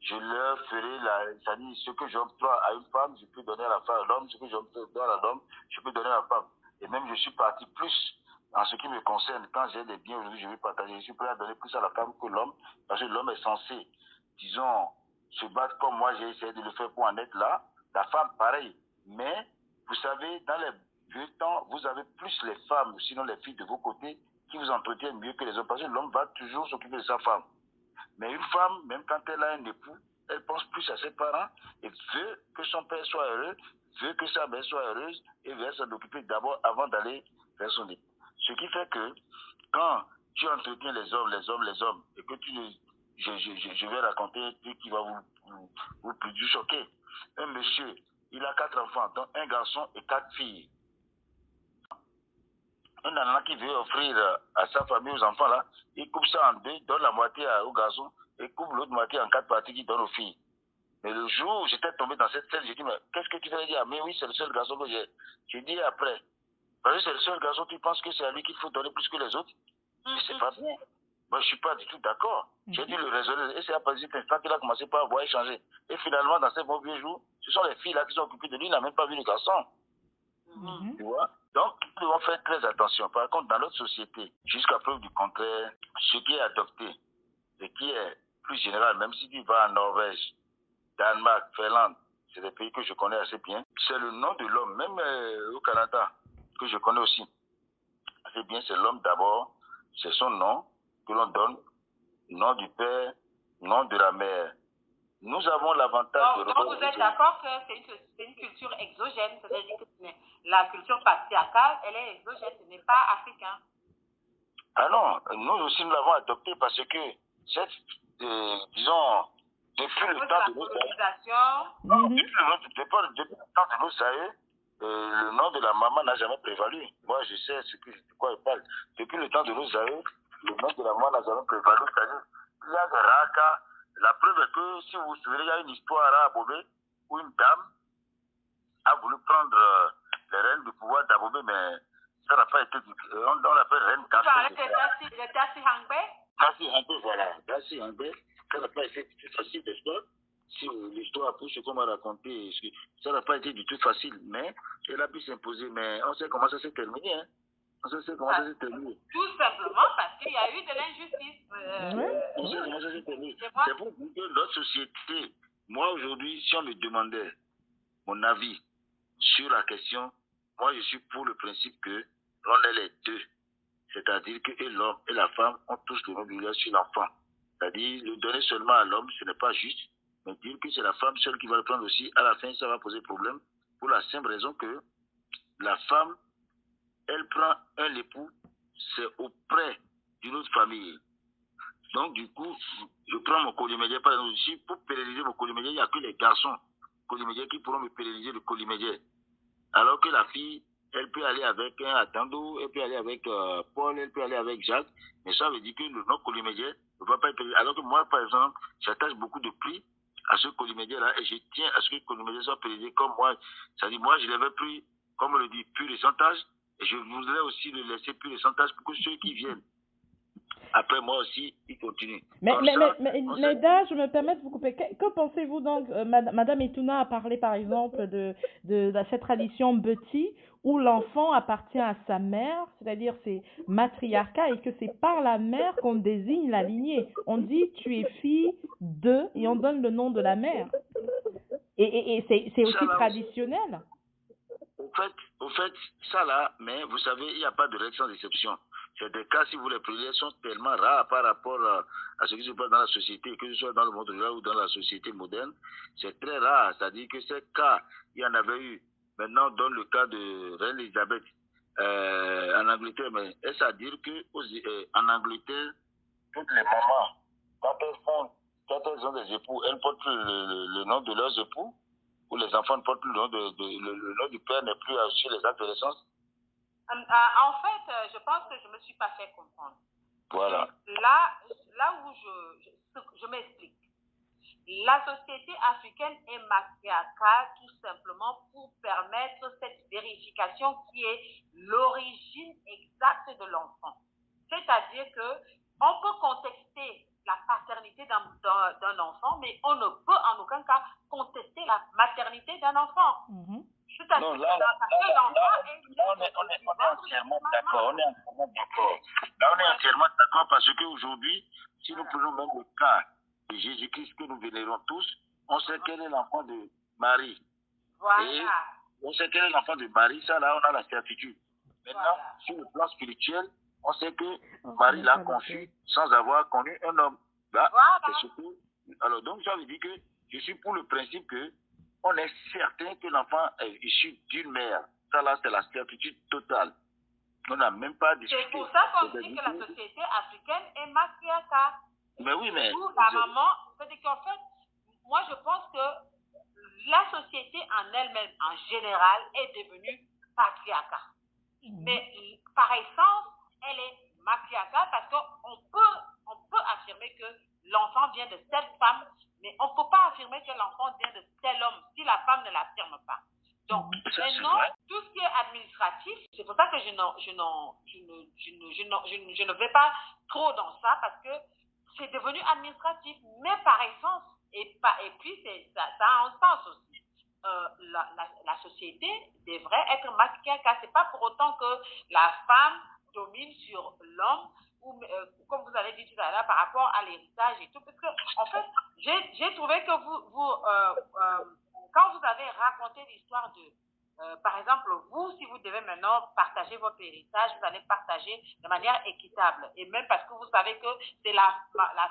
D: je leur ferai c'est-à-dire ce que j'emploie à une femme, je peux donner à la femme, l'homme, ce que j'emploie à l'homme, je peux donner à la femme. Et même je suis parti plus en ce qui me concerne. Quand j'ai des biens aujourd'hui, je vais partager. Je suis prêt à donner plus à la femme que l'homme, parce que l'homme est censé, disons, se battre comme moi j'ai essayé de le faire pour en être là. La femme, pareil. Mais, vous savez, dans les vieux temps, vous avez plus les femmes, sinon les filles de vos côtés, qui vous entretiennent mieux que les hommes, parce que l'homme va toujours s'occuper de sa femme. Mais une femme, même quand elle a un époux, elle pense plus à ses parents et veut que son père soit heureux, veut que sa mère soit heureuse et veut s'en occuper d'abord avant d'aller vers son époux. Ce qui fait que quand tu entretiens les hommes, et que je vais raconter un truc qui va vous plus choquer. Un monsieur, il a 4 enfants, dont un garçon et 4 filles. Un nana qui veut offrir à sa famille, aux enfants là, il coupe ça en deux, donne la moitié au garçon et coupe l'autre moitié en 4 parties qu'il donne aux filles. Mais le jour où j'étais tombé dans cette scène, j'ai dit, mais qu'est-ce que tu veux dire? Mais oui, c'est le seul garçon que j'ai. J'ai dit après, parce que c'est le seul garçon, tu penses que c'est à lui qu'il faut donner plus que les autres? Mais c'est pas bien. Moi, je suis pas du tout d'accord. J'ai dû le raisonner. Et c'est à partir de cet instant qu'il a commencé par avoir échangé. Et finalement, dans ces bons vieux jours, ce sont les filles là qui sont occupées de lui, il n'a même pas vu le garçon. Tu vois? Donc, nous devons faire très attention. Par contre, dans notre société, jusqu'à preuve du contraire, ce qui est adopté, et qui est plus général, même si tu vas en Norvège, Danemark, Finlande, c'est des pays que je connais assez bien, c'est le nom de l'homme, même au Canada, que je connais aussi assez bien, c'est l'homme d'abord, c'est son nom que l'on donne, nom du père, nom de la mère. Nous avons l'avantage de...
E: Donc vous êtes d'accord que c'est une culture exogène, c'est-à-dire que la culture patriarcale, elle est exogène, ce n'est pas africain.
D: Ah non, nous aussi nous l'avons adopté parce que cette, disons, depuis le temps de nos aïeux, le nom de la maman n'a jamais prévalu. Moi, je sais de quoi je parle. Depuis le temps de nos aïeux, le nom de la maman n'a jamais prévalu. C'est-à-dire, il y a des rares cas. La preuve est que, si vous vous souvenez, il y a une histoire à Abobé où une dame a voulu prendre les rênes du pouvoir d'Abobé, mais ça n'a pas été du... On l'appelle reine Gassi.
E: Vous parlez de Gassi Hangbe?
D: Gassi Hangbe, voilà. Gassi Hangbe, ça n'a pas été du tout facile, n'est-ce pas? Si l'histoire, pour ce qu'on m'a raconté, ça n'a pas été du tout facile, mais elle a pu s'imposer. Mais on sait comment ça s'est terminé, hein. On sait comment ça s'est terminé.
E: Tout simplement parce qu'il y a eu de l'injustice.
D: On sait comment ça s'est terminé. C'est pour dire que notre société, moi aujourd'hui, si on me demandait mon avis sur la question, moi je suis pour le principe que l'on est les deux. C'est-à-dire que l'homme et la femme ont tous le même droit sur l'enfant. C'est-à-dire, le donner seulement à l'homme, ce n'est pas juste. Mais dire que c'est la femme seule qui va le prendre aussi, à la fin, ça va poser problème. Pour la simple raison que la femme, elle prend un époux, c'est auprès d'une autre famille. Donc, du coup, je prends mon colimédier, par exemple, ici, pour pérenniser mon colimédier, il n'y a que les garçons colimédiers qui pourront me pérenniser le colimédier. Alors que la fille, elle peut aller avec un Attendo, elle peut aller avec Paul, elle peut aller avec Jacques, mais ça veut dire que le nom colimédier ne va pas être pérennisé. Alors que moi, par exemple, j'attache beaucoup de prix à ce colimédier-là et je tiens à ce que le colimédier soit pérennisé comme moi. C'est-à-dire, moi, je l'avais pris, comme on le dit, pur et sans tâche. Et je voudrais aussi le laisser plus de chantage pour que ceux qui viennent après moi aussi, ils continuent.
A: Mais Leda, je me permets de vous couper. Que pensez-vous donc, Madame Etouna a parlé par exemple de cette tradition Beti où l'enfant appartient à sa mère, c'est-à-dire c'est matriarcat et que c'est par la mère qu'on désigne la lignée. On dit tu es fille de et on donne le nom de la mère. Et c'est aussi traditionnel.
D: Au fait, ça là, mais vous savez, il n'y a pas de règle sans exception. C'est des cas, si vous les prenez, sont tellement rares par rapport à ce qui se passe dans la société, que ce soit dans le monde rural ou dans la société moderne. C'est très rare. C'est-à-dire que ces cas, il y en avait eu. Maintenant, on donne le cas de Reine Elisabeth en Angleterre. Mais est-ce à dire qu'en Angleterre, toutes les mamans, quand elles ont des époux, elles portent le nom de leurs époux, ou les enfants ne portent plus le nom du père n'est plus sur les actes de naissance?
E: En fait, je pense que je ne me suis pas fait comprendre.
D: Voilà.
E: Là où je m'explique. La société africaine est matriarcale tout simplement pour permettre cette vérification qui est l'origine exacte de l'enfant. C'est-à-dire que on peut contester la paternité d'un enfant, mais on ne peut en aucun cas contester la maternité d'un enfant.
D: Non, là, on est entièrement d'accord. Là, on est entièrement d'accord parce qu'aujourd'hui, si nous prenons même le cas de Jésus-Christ que nous vénérons tous, on sait quel est l'enfant de Marie.
E: Voilà.
D: Et on sait quel est l'enfant de Marie, ça là, on a la certitude. Maintenant, sur le plan spirituel, on sait que Marie l'a conçu sans avoir connu un homme. Là, c'est surtout. Alors, donc, ça veut dire que je suis pour le principe que on est certain que l'enfant est issu d'une mère. Ça là, c'est la certitude totale. On n'a même pas discuté.
E: C'est pour ça qu'on dit que la société africaine est matriarcale.
D: Mais oui, mais...
E: La maman, c'est-à-dire qu'en fait, moi je pense que la société en elle-même, en général, est devenue patriarcale. Mais par essence, elle est matriarcale parce qu'on peut affirmer que l'enfant vient de telle femme, mais on ne peut pas affirmer que l'enfant vient de tel homme si la femme ne l'affirme pas. Donc, maintenant, tout ce qui est administratif, c'est pour ça que je ne vais pas trop dans ça parce que c'est devenu administratif, mais par essence, et puis ça a un sens aussi. La société devrait être matriarcale. C'est pas pour autant que la femme domine sur l'homme, ou comme vous avez dit tout à l'heure, par rapport à l'héritage et tout, parce que en fait, j'ai trouvé que quand vous avez raconté l'histoire de, par exemple, vous, si vous devez maintenant partager votre héritage, vous allez partager de manière équitable. Et même parce que vous savez que c'est la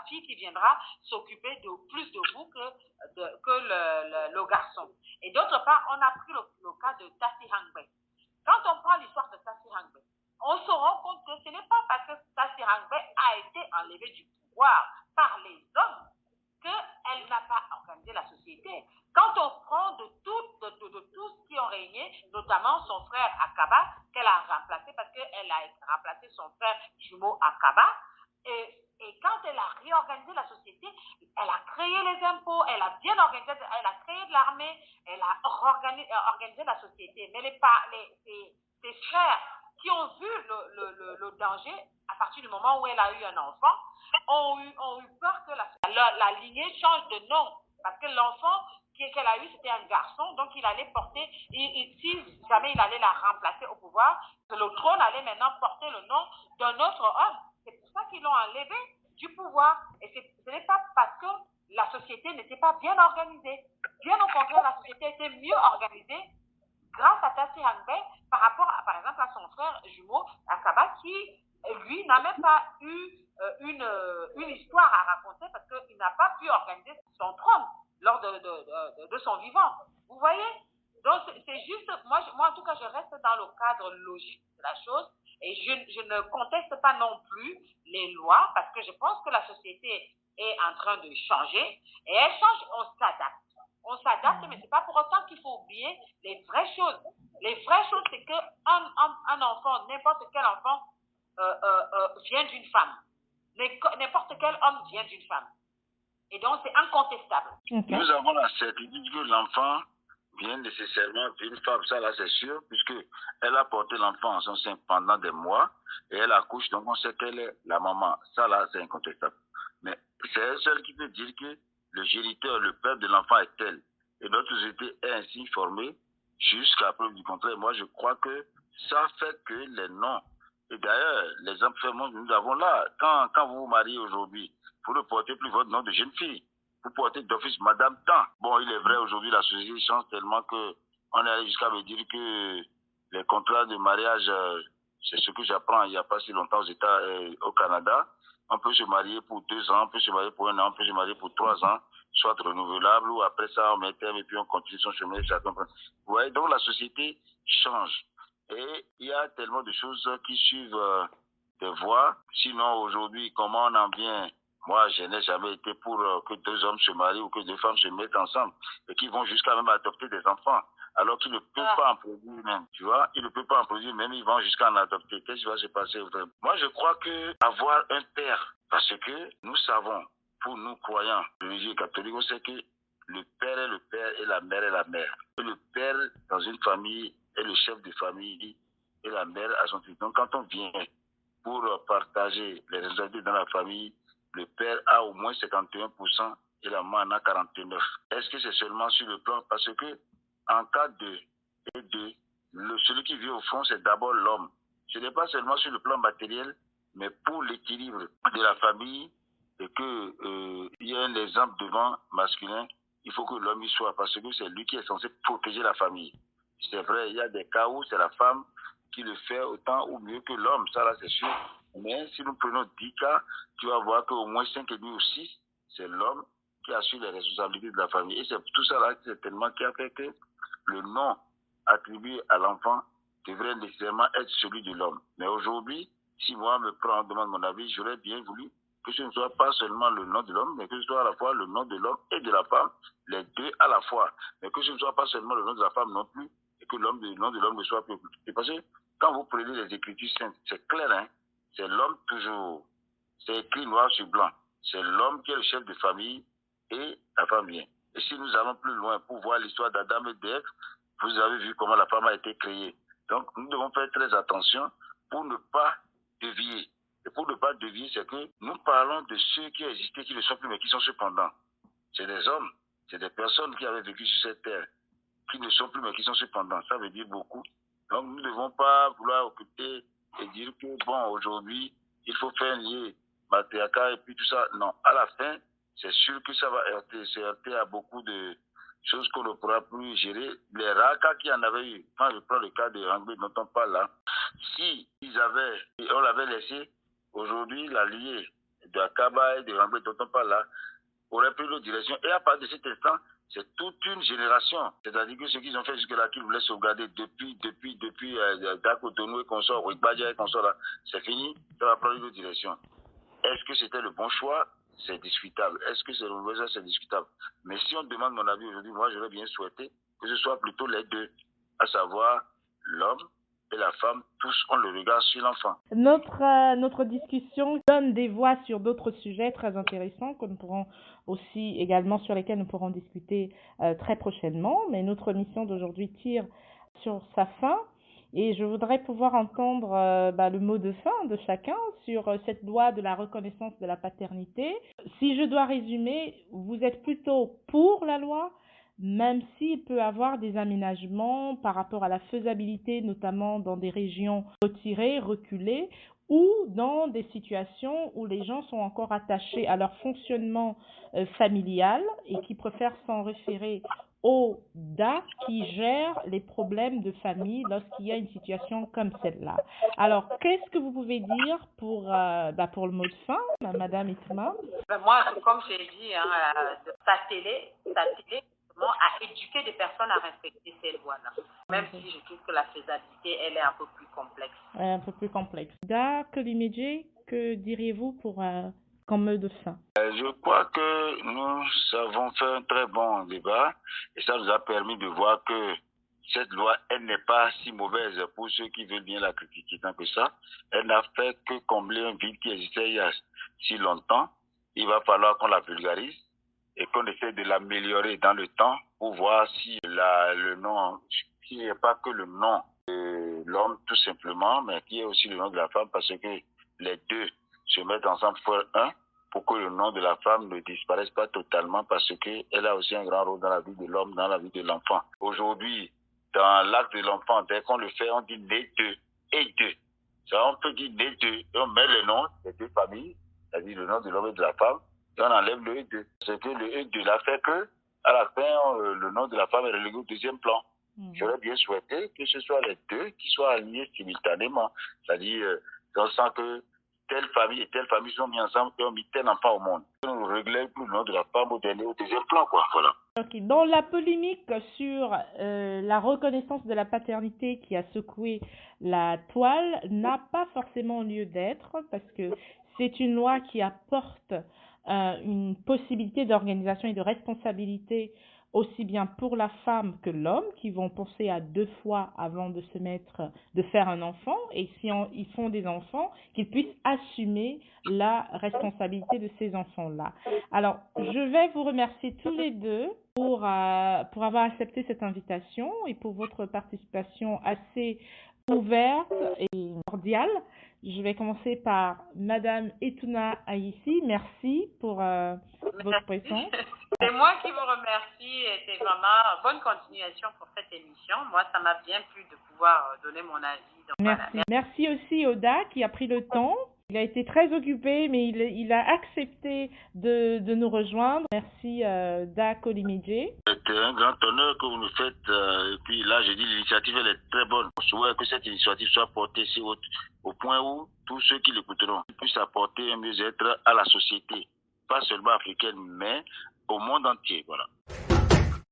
E: fille qui viendra s'occuper de plus de vous que le garçon. Et d'autre part, on a pris le cas de Tassi Hangbe. Quand on prend l'histoire de Tassi Hangbe, on se rend compte que ce n'est pas parce que Tassi Hangbe a été enlevée du pouvoir par les hommes qu'elle n'a pas organisé la société. Quand on prend de tous qui ont régné, notamment son frère Akaba, qu'elle a remplacé parce qu'elle a remplacé son frère jumeau Akaba, et quand elle a réorganisé la société, elle a créé les impôts, elle a bien organisé, elle a créé de l'armée, elle a organisé la société. Mais ses frères qui ont vu le danger, à partir du moment où elle a eu un enfant, ont eu peur que la lignée change de nom. Parce que l'enfant qu'elle a eu, c'était un garçon, donc il allait porter, si jamais il allait la remplacer au pouvoir, le trône allait maintenant porter le nom d'un autre homme. C'est pour ça qu'ils l'ont enlevé du pouvoir. Et ce n'est pas parce que la société n'était pas bien organisée. Bien au contraire, la société était mieux organisée grâce à Tassi Hangbe par rapport, par exemple, à son frère jumeau, Akaba, qui, lui, n'a même pas eu une histoire à raconter parce qu'il n'a pas pu organiser son trône lors de son vivant. Vous voyez? Donc, c'est juste, moi, en tout cas, je reste dans le cadre logique de la chose et je ne conteste pas non plus les lois parce que je pense que la société est en train de changer et elle change, on s'adapte. On s'adapte, mais ce n'est pas pour autant qu'il faut oublier les vraies choses. Les vraies choses, c'est qu'un enfant, n'importe quel enfant, vient d'une femme. N'importe quel homme vient d'une femme. Et donc, c'est incontestable.
D: Nous avons la certitude que l'enfant vient nécessairement d'une femme, ça là c'est sûr, puisqu'elle a porté l'enfant en son sein pendant des mois et elle accouche, donc on sait qu'elle est la maman. Ça là, c'est incontestable. Mais c'est elle seule qui peut dire que le géniteur, le père de l'enfant est tel. Et notre société est ainsi formée jusqu'à preuve du contraire. Moi, je crois que ça fait que les noms, et d'ailleurs, les enfants, nous avons là, quand vous vous mariez aujourd'hui, vous ne portez plus votre nom de jeune fille. Vous portez d'office Madame Tant. Bon, il est vrai, aujourd'hui, la société change tellement qu'on est allé jusqu'à me dire que les contrats de mariage, c'est ce que j'apprends il n'y a pas si longtemps au Canada. On peut se marier pour 2 ans, on peut se marier pour 1 an, on peut se marier pour 3 ans, soit renouvelable, ou après ça, on met terme et puis on continue son chemin. Vous voyez, donc la société change. Et il y a tellement de choses qui suivent des voies. Sinon, aujourd'hui, comment on en vient? Moi, je n'ai jamais été pour que 2 hommes se marient ou que 2 femmes se mettent ensemble et qui vont jusqu'à même adopter des enfants. Alors qu'ils ne peuvent pas en produire même, tu vois. Ils ne peuvent pas en produire même, ils vont jusqu'à en adopter. Qu'est-ce qui va se passer? Moi, je crois que avoir un père, parce que nous savons, pour nous croyants, religieux catholiques, on sait que le père est le père et la mère est la mère. Et le père, dans une famille, est le chef de famille et la mère à son titre. Donc, quand on vient pour partager les responsabilités dans la famille, le père a au moins 51% et la maman en a 49%. Est-ce que c'est seulement sur le plan? Parce que en cas de celui qui vit au fond, c'est d'abord l'homme. Ce n'est pas seulement sur le plan matériel, mais pour l'équilibre de la famille et qu'il y ait un exemple devant masculin, il faut que l'homme y soit, parce que c'est lui qui est censé protéger la famille. C'est vrai, il y a des cas où c'est la femme qui le fait autant ou mieux que l'homme, ça là c'est sûr. Mais si nous prenons 10 cas, tu vas voir qu'au moins 5,5 ou 6, c'est l'homme qui assure les responsabilités de la famille. Et c'est tout ça là certainement qui a fait que le nom attribué à l'enfant devrait nécessairement être celui de l'homme. Mais aujourd'hui, si moi me demande mon avis, j'aurais bien voulu que ce ne soit pas seulement le nom de l'homme, mais que ce soit à la fois le nom de l'homme et de la femme, les deux à la fois. Mais que ce ne soit pas seulement le nom de la femme non plus, et que le nom de l'homme ne soit plus. Parce que quand vous prenez les Écritures saintes, c'est clair, hein? C'est l'homme toujours. C'est écrit noir sur blanc. C'est l'homme qui est le chef de famille et la femme vient. Et si nous allons plus loin pour voir l'histoire d'Adam et d'Ève, vous avez vu comment la femme a été créée. Donc, nous devons faire très attention pour ne pas dévier. Et pour ne pas dévier, c'est que nous parlons de ceux qui existaient, qui ne sont plus, mais qui sont cependant. C'est des hommes, c'est des personnes qui avaient vécu sur cette terre, qui ne sont plus, mais qui sont cependant. Ça veut dire beaucoup. Donc, nous ne devons pas vouloir occulter et dire que, bon, aujourd'hui, il faut faire un lien matriarcat et puis tout ça. Non, à la fin, c'est sûr que ça va heurter à beaucoup de choses qu'on ne pourra plus gérer. Les rares cas qui en avaient eu, quand je prends le cas de Rangbe dont on parle là, si on l'avait laissé, aujourd'hui, l'allié de Akaba et de Rangbe dont on parle là, aurait pris l'autre direction. Et à partir de cet instant, c'est toute une génération. C'est-à-dire que ce qu'ils ont fait jusque-là, qu'ils voulaient sauvegarder depuis Dakotonou et consort, ou Ibadja et consort là, c'est fini, ça va prendre une autre direction. Est-ce que c'était le bon choix? C'est discutable. Est-ce que c'est le mauvais choix? C'est discutable. Mais si on demande mon avis aujourd'hui, moi j'aurais bien souhaité que ce soit plutôt les deux, à savoir l'homme et la femme, tous ont le regard sur l'enfant.
A: Notre discussion donne des voix sur d'autres sujets très intéressants que nous pourrons aussi également sur lesquels nous pourrons discuter très prochainement. Mais notre mission d'aujourd'hui tire sur sa fin. Et je voudrais pouvoir entendre le mot de fin de chacun sur cette loi de la reconnaissance de la paternité. Si je dois résumer, vous êtes plutôt pour la loi, même s'il peut avoir des aménagements par rapport à la faisabilité, notamment dans des régions retirées, reculées, ou dans des situations où les gens sont encore attachés à leur fonctionnement familial et qui préfèrent s'en référer au DA qui gère les problèmes de famille lorsqu'il y a une situation comme celle-là. Alors, qu'est-ce que vous pouvez dire pour le mot de fin, Madame Itma?
E: Moi, comme j'ai dit, s'atteler à éduquer des personnes à respecter ces lois-là. Même si je trouve que la faisabilité, elle est un peu plus complexe.
A: Un peu plus complexe. Da Kolimedje, que diriez-vous pour comme mot de fin?
D: Je crois que nous avons fait un très bon débat et ça nous a permis de voir que cette loi, elle n'est pas si mauvaise pour ceux qui veulent bien la critiquer tant que ça. Elle n'a fait que combler un vide qui existait il y a si longtemps. Il va falloir qu'on la vulgarise et qu'on essaie de l'améliorer dans le temps pour voir si le nom, qui n'est pas que le nom de l'homme tout simplement, mais qui est aussi le nom de la femme, parce que les deux se mettent ensemble pour un, pour que le nom de la femme ne disparaisse pas totalement, parce qu'elle a aussi un grand rôle dans la vie de l'homme, dans la vie de l'enfant. Aujourd'hui, dans l'acte de l'enfant, dès qu'on le fait, on dit né deux et deux. Ça, on peut dire né deux, et on met le nom des deux familles, c'est-à-dire le nom de l'homme et de la femme, et on enlève le E2. C'est que le E2 là fait que, à la fin, le nom de la femme est relégué au deuxième plan. J'aurais bien souhaité que ce soit les deux qui soient alignés simultanément. C'est-à-dire, on sent que telle famille et telle famille sont mis ensemble et ont mis tel enfant au monde. On réglait le nom de la femme au deuxième plan, quoi. Voilà.
A: Okay. Dans la polémique sur la reconnaissance de la paternité qui a secoué la toile n'a pas forcément lieu d'être parce que c'est une loi qui apporte une possibilité d'organisation et de responsabilité aussi bien pour la femme que l'homme, qui vont penser à 2 fois avant de faire un enfant, et si ils font des enfants, qu'ils puissent assumer la responsabilité de ces enfants-là. Alors, je vais vous remercier tous les deux pour avoir accepté cette invitation et pour votre participation assez ouverte et cordiale Je vais commencer par Madame Etouna Aïssi. Merci pour votre présence.
E: C'est moi qui vous remercie et c'est vraiment bonne continuation pour cette émission. Moi, ça m'a bien plu de pouvoir donner mon avis. Donc,
A: merci. Voilà. Merci aussi Oda qui a pris le temps. Il a été très occupé, mais il a accepté de nous rejoindre. Merci Da Kolimidje.
D: C'est un grand honneur que vous nous faites. Et puis là, je dis l'initiative, elle est très bonne. Je souhaite que cette initiative soit portée si haute, au point où tous ceux qui l'écouteront puissent apporter un mieux-être à la société, pas seulement africaine, mais au monde entier. Voilà.